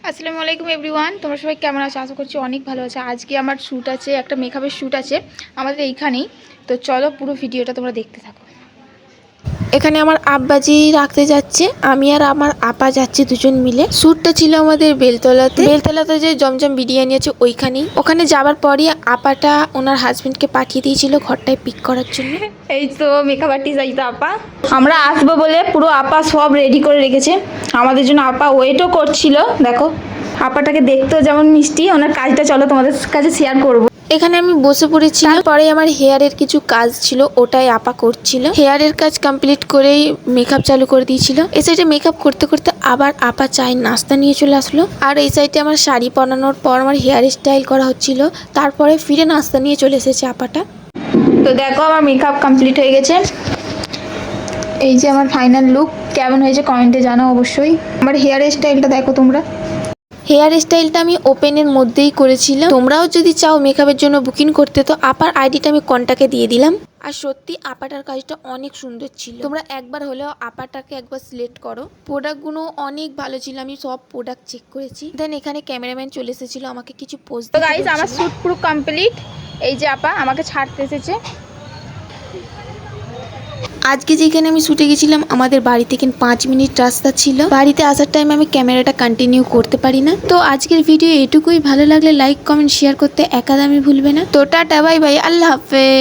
আসসালামু আলাইকুম এভরিওয়ান, তোমরা সবাই কেমন আছো? আশা করছি অনেক ভালো আছে। আজকে আমার শ্যুট আছে, একটা মেকআপের শ্যুট আছে আমাদের এইখানেই। তো চলো পুরো ভিডিওটা তোমরা দেখতে থাকো। এখানে আমার আব্বাজি রাখতে যাচ্ছে, আমি আর আমার আপা যাচ্ছি দুজন মিলে। শ্যুটটা ছিল আমাদের বেলতলাতে যে জমজম বিরিয়ানি আছে ওইখানেই। ওখানে যাবার পরই আপাটা ওনার হাজবেন্ডকে পাঠিয়ে দিয়েছিল ঘরটায় পিক করার জন্য। এই তো মেকআপ আর্টিস্ট এই তো আপা, আমরা আসবো বলে পুরো আপা সব রেডি করে রেখেছে আমাদের জন্য। আপা ওয়েটও করছিল, দেখো আপাটাকে দেখতেও যেমন মিষ্টি, ওনার কাজটা চলো তোমাদের কাছে শেয়ার করবো। এখানে আমি বসে পড়েছি, তারপরে আমার হেয়ারের কিছু কাজ ছিল, ওটাই আপা করছিল। হেয়ারের কাজ কমপ্লিট করেই মেকআপ চালু করে দিয়েছিল। এই সাইডে মেকআপ করতে করতে আবার আপা চায় নাস্তা নিয়ে চলে আসলো। আর এই সাইডে আমার শাড়ি পরানোর পর আমার হেয়ার স্টাইল করা হচ্ছিল, তারপরে ফিরে নাস্তা নিয়ে চলে এসেছে আপাটা। তো দেখো আমার মেকআপ কমপ্লিট হয়ে গেছে, এই যে আমার ফাইনাল লুক। কেমন হয়েছে কমেন্টে জানাও অবশ্যই। আমার হেয়ার স্টাইলটা দেখো তোমরা। হেয়ার স্টাইলটা আমি ওপেনের মধ্যেই করেছিলাম। তোমরাও যদি চাও মেকআপের জন্য বুকিং করতে তো আপার আইডিটা আমি কন্টাক্টে দিয়ে দিলাম। আর সত্যি আপাটার কাজটা অনেক সুন্দর ছিল, তোমরা একবার হলেও আপাটাকে একবার সিলেক্ট করো। প্রোডাক্টগুলো অনেক ভালো ছিল, আমি সব প্রোডাক্ট চেক করেছি। দেন এখানে ক্যামেরাম্যান চলে এসেছিল আমাকে কিছু পোজ তো দিতে গাইস আমার বলছিল। শ্যুট পুরো কমপ্লিট। এই যে আপা আমাকে ছাড়তে এসেছে। আজকে যেখানে আমি শুটে গেছিলাম আমাদের বাড়ি থেকে 5 মিনিট রাস্তা ছিল। বাড়িতে আসার টাইম আমি ক্যামেরাটা কন্টিনিউ করতে পারি না। তো আজকের ভিডিও এটুকুই, ভালো লাগলে লাইক কমেন্ট শেয়ার করতে একদমই ভুলবে না। তো টাটা বাই বাই, আল্লাহ হাফেজ।